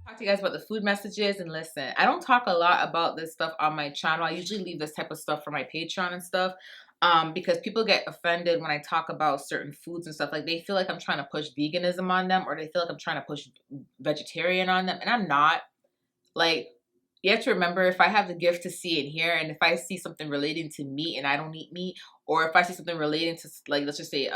Talk to you guys about the food messages. And listen, I don't talk a lot about this stuff on my channel. I usually leave this type of stuff for my Patreon and stuff, because people get offended when I talk about certain foods and stuff. Like, they feel like I'm trying to push veganism on them, or they feel like I'm trying to push vegetarian on them, and I'm not. Like, you have to remember, if I have the gift to see and hear, and if I see something relating to meat and I don't eat meat, or if I see something relating to, like, let's just say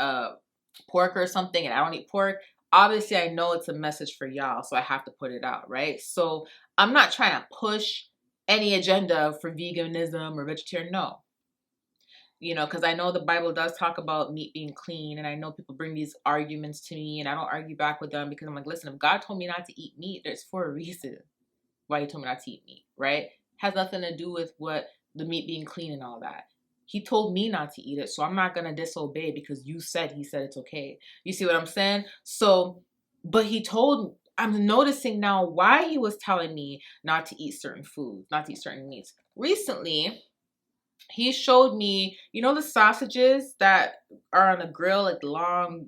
pork or something and I don't eat pork, obviously I know it's a message for y'all, so I have to put it out, right? So I'm not trying to push any agenda for veganism or vegetarian, no. Because I know the Bible does talk about meat being clean, and I know people bring these arguments to me, and I don't argue back with them, because I'm like, listen, if God told me not to eat meat, there's for a reason why he told me not to eat meat, right? Has nothing to do with what the meat being clean and all that. He told me not to eat it, so I'm not gonna disobey because he said it's okay. You see what I'm saying? So, but I'm noticing now why he was telling me not to eat certain foods, not to eat certain meats. Recently, he showed me, the sausages that are on the grill, like the long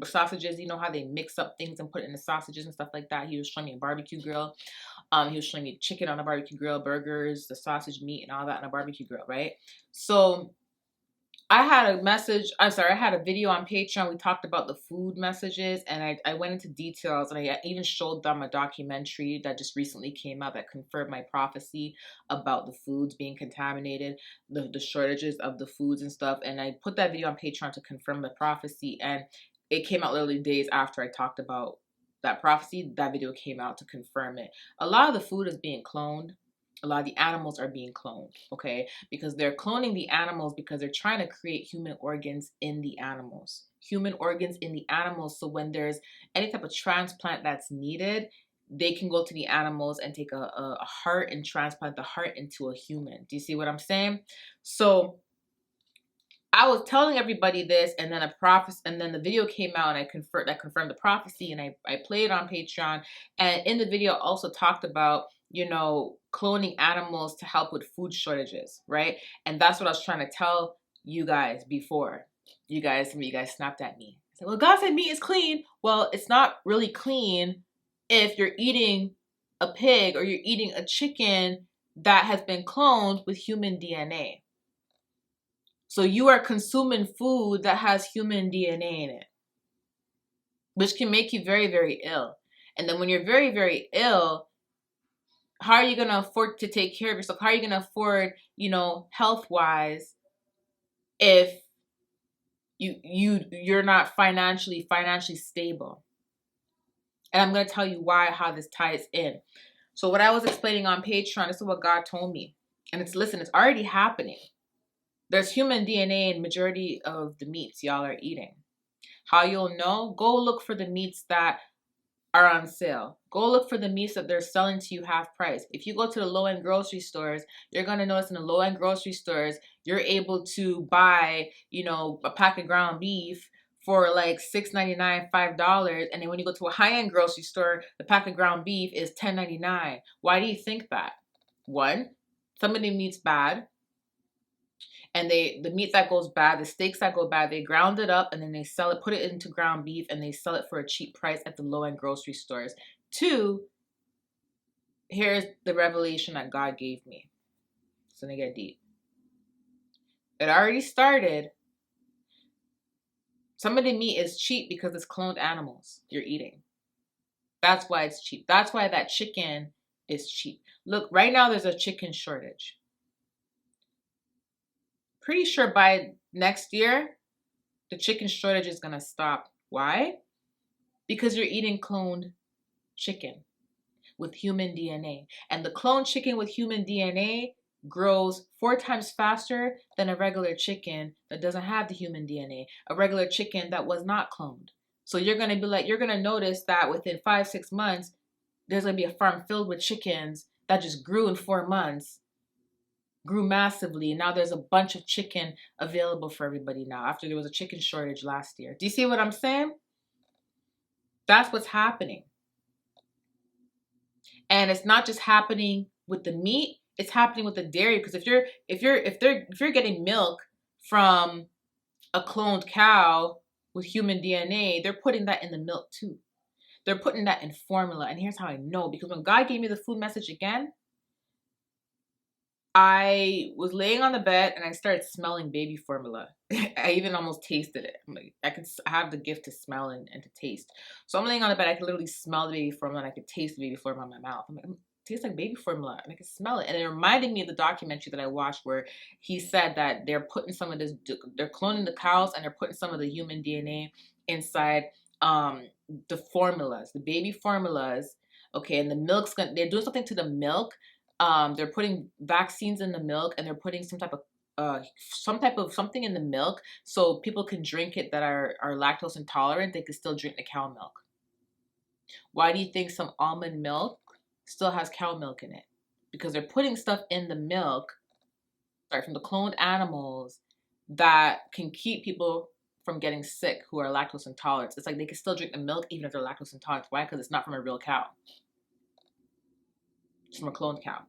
sausages, how they mix up things and put it in the sausages and stuff like that. He was showing me a barbecue grill. He was showing me chicken on a barbecue grill, burgers, the sausage meat and all that on a barbecue grill, right? So I had a video on Patreon. We talked about the food messages, and I went into details, and I even showed them a documentary that just recently came out that confirmed my prophecy about the foods being contaminated, the shortages of the foods and stuff. And I put that video on Patreon to confirm the prophecy, and it came out literally days after I talked about that prophecy. That video came out to confirm it. A lot of the food is being cloned. A lot of the animals are being cloned, okay? Because they're cloning the animals because they're trying to create human organs in the animals. Human organs in the animals, so when there's any type of transplant that's needed, they can go to the animals and take a heart and transplant the heart into a human. Do you see what I'm saying? So I was telling everybody this, and then the video came out, and I confirmed the prophecy, and I played it on Patreon. And in the video also talked about, cloning animals to help with food shortages, right? And that's what I was trying to tell you guys before. Some of you guys snapped at me. I said, well, God said meat is clean. Well, it's not really clean if you're eating a pig or you're eating a chicken that has been cloned with human DNA. So you are consuming food that has human DNA in it, which can make you very, very ill. And then when you're very, very ill, how are you going to afford to take care of yourself? How are you going to afford, health-wise, if you're not financially stable? And I'm going to tell you how this ties in. So what I was explaining on Patreon, this is what God told me. And it's already happening. There's human DNA in majority of the meats y'all are eating. How you'll know? Go look for the meats that are on sale. Go look for the meats that they're selling to you half price. If you go to the low-end grocery stores, you're going to notice in the low-end grocery stores, you're able to buy, a pack of ground beef for like $6.99, $5. And then when you go to a high-end grocery store, the pack of ground beef is $10.99. Why do you think that? One, some of the meat's bad. And the meat that goes bad, the steaks that go bad, they ground it up and then they sell it, put it into ground beef, and they sell it for a cheap price at the low-end grocery stores. Two, here's the revelation that God gave me. So they get deep. It already started. Some of the meat is cheap because it's cloned animals you're eating. That's why it's cheap. That's why that chicken is cheap. Look, right now there's a chicken shortage. Pretty sure by next year, the chicken shortage is going to stop. Why? Because you're eating cloned chicken with human DNA. And the cloned chicken with human DNA grows 4 times faster than a regular chicken that doesn't have the human DNA, a regular chicken that was not cloned. So you're going to notice that within 5-6 months, there's going to be a farm filled with chickens that just grew in 4 months. Grew massively. Now there's a bunch of chicken available for everybody now after there was a chicken shortage last year. Do you see what I'm saying? That's what's happening. And it's not just happening with the meat, it's happening with the dairy, because if you're getting milk from a cloned cow with human DNA, they're putting that in the milk too. They're putting that in formula. And here's how I know. Because when God gave me the food message again, I was laying on the bed and I started smelling baby formula. I even almost tasted it. I'm like, I have the gift to smell and to taste. So I'm laying on the bed. I could literally smell the baby formula and I could taste the baby formula in my mouth. I'm like, it tastes like baby formula and I could smell it. And it reminded me of the documentary that I watched where he said that they're putting some of this, they're cloning the cows and they're putting some of the human DNA inside the formulas, the baby formulas. Okay, and the milk's gonna, they're doing something to the milk. They're putting vaccines in the milk and they're putting some type of something in the milk so people can drink it that are lactose intolerant. They can still drink the cow milk. Why do you think some almond milk still has cow milk in it? Because they're putting stuff in the milk, sorry, from the cloned animals that can keep people from getting sick who are lactose intolerant. It's like they can still drink the milk even if they're lactose intolerant. Why? Because it's not from a real cow. It's from a cloned cow.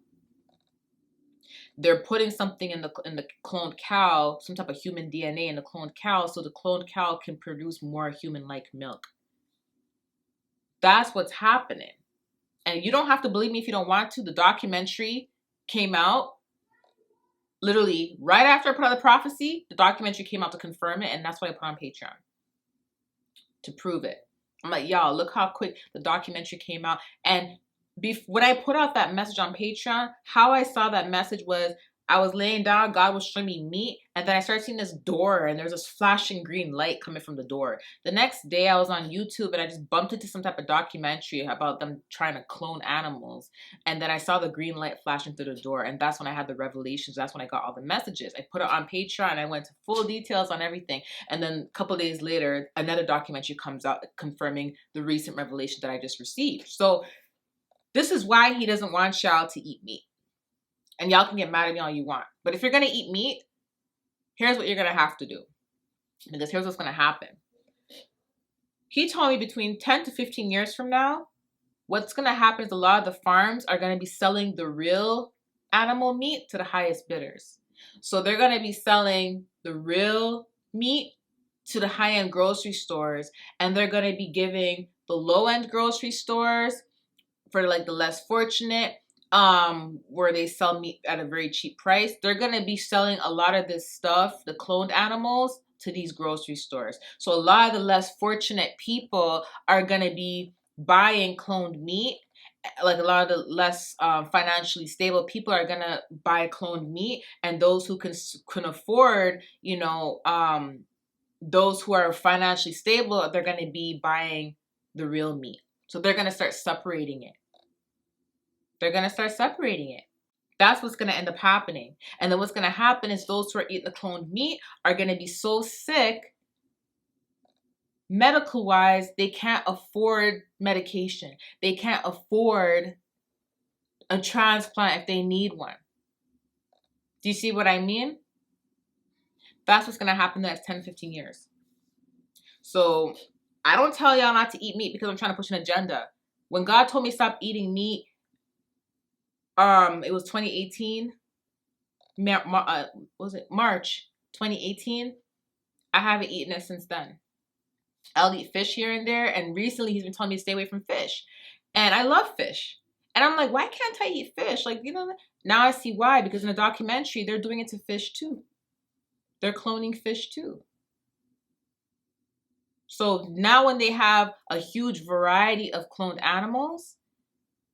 They're putting something in the cloned cow, some type of human DNA in the cloned cow, so the cloned cow can produce more human-like milk. That's what's happening. And you don't have to believe me if you don't want to. The documentary came out literally right after I put out the prophecy. The documentary came out to confirm it, and that's what I put on Patreon to prove it. I'm like, y'all, look how quick the documentary came out. And when I put out that message on Patreon, how I saw that message was I was laying down, God was showing me meat, and then I started seeing this door, and there's this flashing green light coming from the door. The next day, I was on YouTube, and I just bumped into some type of documentary about them trying to clone animals, and then I saw the green light flashing through the door, and that's when I had the revelations. That's when I got all the messages. I put it on Patreon, and I went to full details on everything, and then a couple days later, another documentary comes out confirming the recent revelation that I just received. So this is why he doesn't want y'all to eat meat. And y'all can get mad at me all you want. But if you're going to eat meat, here's what you're going to have to do. Because here's what's going to happen. He told me between 10 to 15 years from now, what's going to happen is a lot of the farms are going to be selling the real animal meat to the highest bidders. So they're going to be selling the real meat to the high-end grocery stores. And they're going to be giving the low-end grocery stores, for like the less fortunate, where they sell meat at a very cheap price, they're going to be selling a lot of this stuff, the cloned animals, to these grocery stores. So a lot of the less fortunate people are going to be buying cloned meat. Like a lot of the less financially stable people are going to buy cloned meat, and those who can afford, those who are financially stable, they're going to be buying the real meat. So they're going to start separating it. They're going to start separating it. That's what's going to end up happening. And then what's going to happen is those who are eating the cloned meat are going to be so sick, medical-wise, they can't afford medication. They can't afford a transplant if they need one. Do you see what I mean? That's what's going to happen in the next 10, 15 years. So I don't tell y'all not to eat meat because I'm trying to push an agenda. When God told me stop eating meat, it was 2018. Was it March 2018? I haven't eaten it since then. I'll eat fish here and there, and recently he's been telling me to stay away from fish. And I love fish. And I'm like, why can't I eat fish? Like, now I see why, because in the documentary, they're doing it to fish too. They're cloning fish too. So now when they have a huge variety of cloned animals,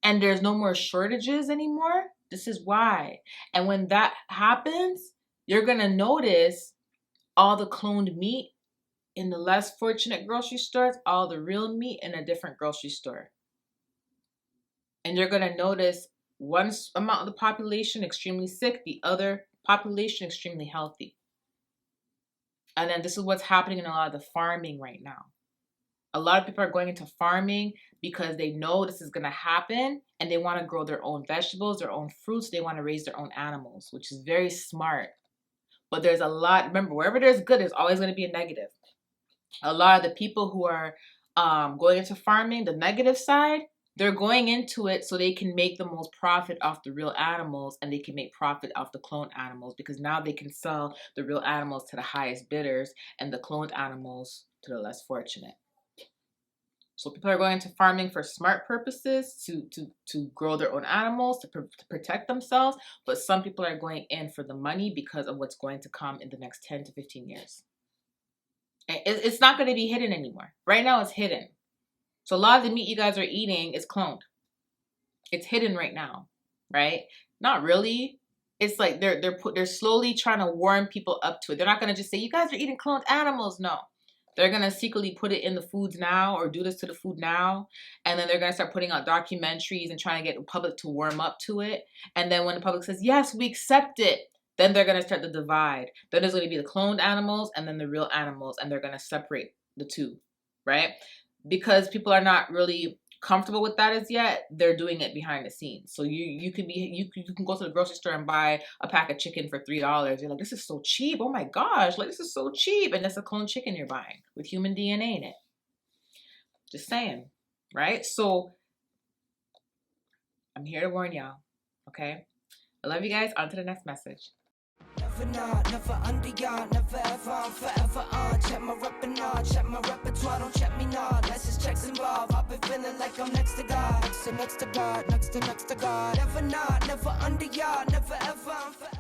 and there's no more shortages anymore, this is why. And when that happens, you're going to notice all the cloned meat in the less fortunate grocery stores, all the real meat in a different grocery store. And you're going to notice one amount of the population extremely sick, the other population extremely healthy. And then this is what's happening in a lot of the farming right now. A lot of people are going into farming because they know this is going to happen, and they want to grow their own vegetables, their own fruits. They want to raise their own animals, which is very smart. But there's a lot, remember, wherever there's good, there's always going to be a negative. A lot of the people who are going into farming, the negative side, they're going into it so they can make the most profit off the real animals, and they can make profit off the cloned animals, because now they can sell the real animals to the highest bidders and the cloned animals to the less fortunate. So people are going into farming for smart purposes to grow their own animals, to protect themselves. But some people are going in for the money because of what's going to come in the next 10 to 15 years. It's not going to be hidden anymore. Right now it's hidden. So a lot of the meat you guys are eating is cloned. It's hidden right now, right? Not really. It's like they're slowly trying to warm people up to it. They're not going to just say, you guys are eating cloned animals. No. They're going to secretly put it in the foods now or do this to the food now. And then they're going to start putting out documentaries and trying to get the public to warm up to it. And then when the public says, yes, we accept it, then they're going to start the divide. Then there's going to be the cloned animals and then the real animals. And they're going to separate the two, right? Because people are not really comfortable with that as yet, they're doing it behind the scenes. So you can go to the grocery store and buy a pack of chicken for $3. You're like, this is so cheap. Oh my gosh, like this is so cheap. And that's a clone chicken you're buying with human DNA in it. Just saying, right? So I'm here to warn y'all, okay? I love you guys. On to the next message. Never not, never under yard, never ever, I'm forever on. Check my repertoire, check my repertoire, don't check me now. Let's just checks involved. I've been feeling like I'm next to God, next to God, next to God. Never not, never under yard, never ever, I'm forever.